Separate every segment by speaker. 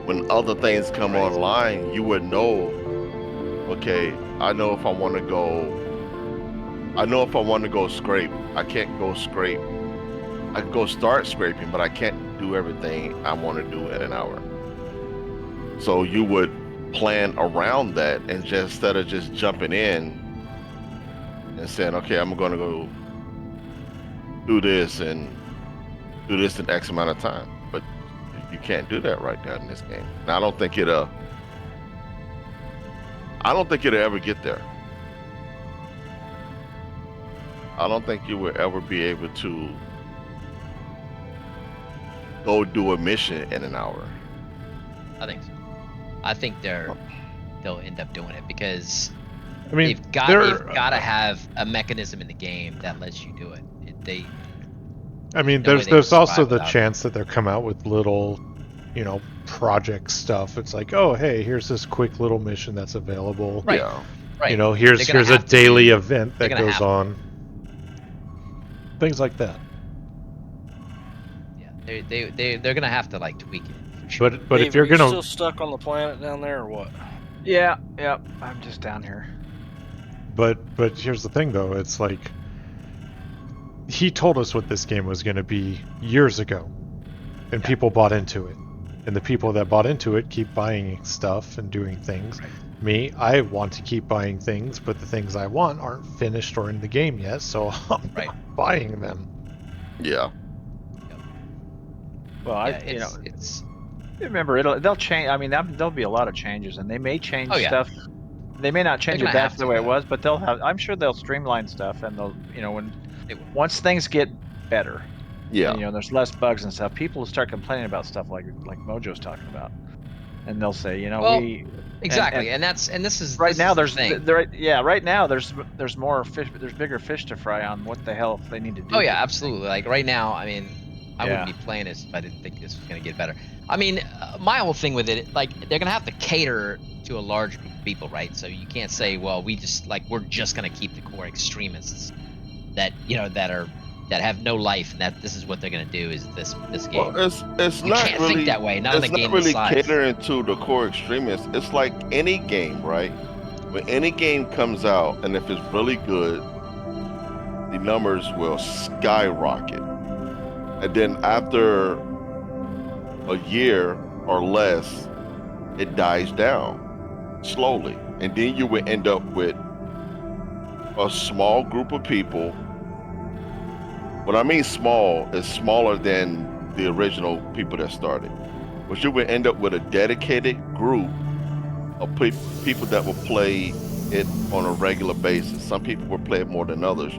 Speaker 1: when other things come
Speaker 2: Right.
Speaker 1: online, you would know, okay, I know if I want to go, I know if I want to go scrape, I can't go scrape. I can go start scraping, but I can't do everything I want to do in an hour. So you would plan around that and just instead of just jumping in and saying, okay, I'm going to go do this and do this in X amount of time. But you can't do that right now in this game. Now, I don't think it'll ever get there. I don't think you will ever be able to go do a mission in an hour.
Speaker 2: I think so. I think they'll end up doing it because
Speaker 3: I mean,
Speaker 2: they've got to have a mechanism in the game that lets you do it.
Speaker 3: I mean,
Speaker 2: no way they
Speaker 3: there's
Speaker 2: would
Speaker 3: also
Speaker 2: survive
Speaker 3: the
Speaker 2: without it.
Speaker 3: chance that they'll come out with little, project stuff. It's like, oh, hey, here's this quick little mission that's available.
Speaker 2: Right.
Speaker 1: Yeah.
Speaker 2: Right.
Speaker 3: Here's
Speaker 2: They're gonna
Speaker 3: a
Speaker 2: have to
Speaker 3: daily
Speaker 2: be-
Speaker 3: event
Speaker 2: they're
Speaker 3: that
Speaker 2: gonna
Speaker 3: goes
Speaker 2: have to.
Speaker 3: on. Things like that.
Speaker 2: Yeah, they're gonna have to like tweak it for sure.
Speaker 3: But
Speaker 4: Dave,
Speaker 3: if you're
Speaker 4: are you
Speaker 3: gonna
Speaker 4: still stuck on the planet down there or what?
Speaker 5: Yeah, I'm just down here.
Speaker 3: but here's the thing though, it's like he told us what this game was going to be years ago, and
Speaker 2: Yeah.
Speaker 3: people bought into it, and the people that bought into it keep buying stuff and doing things.
Speaker 2: Right.
Speaker 3: Me, I want to keep buying things, but the things I want aren't finished or in the game yet, so I'm
Speaker 2: Right.
Speaker 3: not buying them.
Speaker 1: Yeah.
Speaker 5: Well,
Speaker 2: Yeah, it's
Speaker 5: remember they'll change. I mean, there'll be a lot of changes, and they may change
Speaker 2: Oh, yeah.
Speaker 5: stuff. They may not change
Speaker 2: They're
Speaker 5: it
Speaker 2: gonna
Speaker 5: back
Speaker 2: have
Speaker 5: to the
Speaker 2: to,
Speaker 5: way it
Speaker 2: though.
Speaker 5: was, but they'll have. I'm sure they'll streamline stuff, and they'll,
Speaker 2: They will.
Speaker 5: once things get better,
Speaker 1: Yeah.
Speaker 5: and, there's less bugs and stuff, people will start complaining about stuff like Mojo's talking about, and they'll say,
Speaker 2: Well,
Speaker 5: we
Speaker 2: exactly, and this is
Speaker 5: right
Speaker 2: this
Speaker 5: now
Speaker 2: is the
Speaker 5: there's
Speaker 2: thing.
Speaker 5: right now there's more fish, there's bigger fish to fry on what the hell they need to do.
Speaker 2: Oh yeah, absolutely. Like right now, I mean, I
Speaker 5: Yeah.
Speaker 2: wouldn't be playing this if I didn't think this was gonna get better. I mean, my whole thing with it, like they're gonna have to cater to a large group of people, right? So you can't say, well, we're just gonna keep the core extremists that that have no life, and that this is what they're gonna do is this game.
Speaker 1: Well, it's
Speaker 2: You
Speaker 1: not
Speaker 2: can't
Speaker 1: really
Speaker 2: think that way. Not in a
Speaker 1: it's
Speaker 2: game
Speaker 1: not really
Speaker 2: this size.
Speaker 1: catering to the core extremists. It's like any game, right? When any game comes out, and if it's really good, the numbers will skyrocket. And then after a year or less, it dies down slowly. And then you would end up with a small group of people. What I mean small is smaller than the original people that started. But you would end up with a dedicated group of people that will play it on a regular basis. Some people will play it more than others.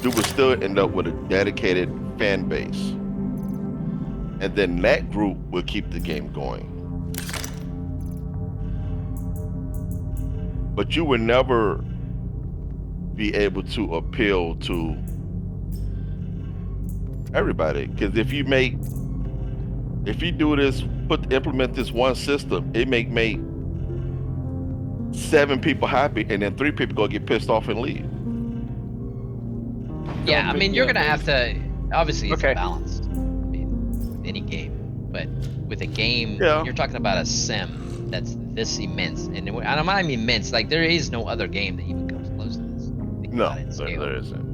Speaker 1: You would still end up with a dedicated fan base. And then that group will keep the game going. But you would never be able to appeal to everybody, because if you do this, implement this one system, it make 7 people happy, and then 3 people gonna get pissed off and leave.
Speaker 2: Yeah, I mean, you're gonna have to. Obviously, it's
Speaker 5: Okay.
Speaker 2: balanced. I mean, with any game, but with a game,
Speaker 1: Yeah.
Speaker 2: you're talking about a sim that's this immense, and I don't mean immense. Like there is no other game that even comes close to this. Think
Speaker 1: No,
Speaker 2: about it in scale.
Speaker 1: there isn't.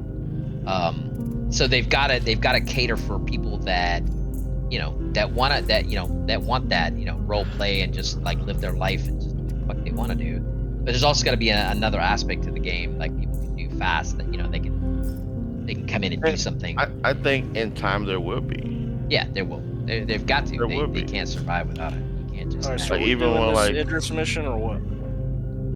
Speaker 2: So they've got to cater for people that want that role play and just like live their life and just do what the fuck they want to do. But there's also got to be another aspect to the game, like people can do fast, that they can come in and do something.
Speaker 1: I think in time there will be.
Speaker 2: Yeah, there will. They've got to.
Speaker 1: There will
Speaker 2: They
Speaker 1: be.
Speaker 2: can't survive without it. You can't just.
Speaker 4: All right, so
Speaker 1: Like,
Speaker 4: we
Speaker 1: even
Speaker 4: doing
Speaker 1: when,
Speaker 4: this
Speaker 1: like-
Speaker 4: Idris mission or what?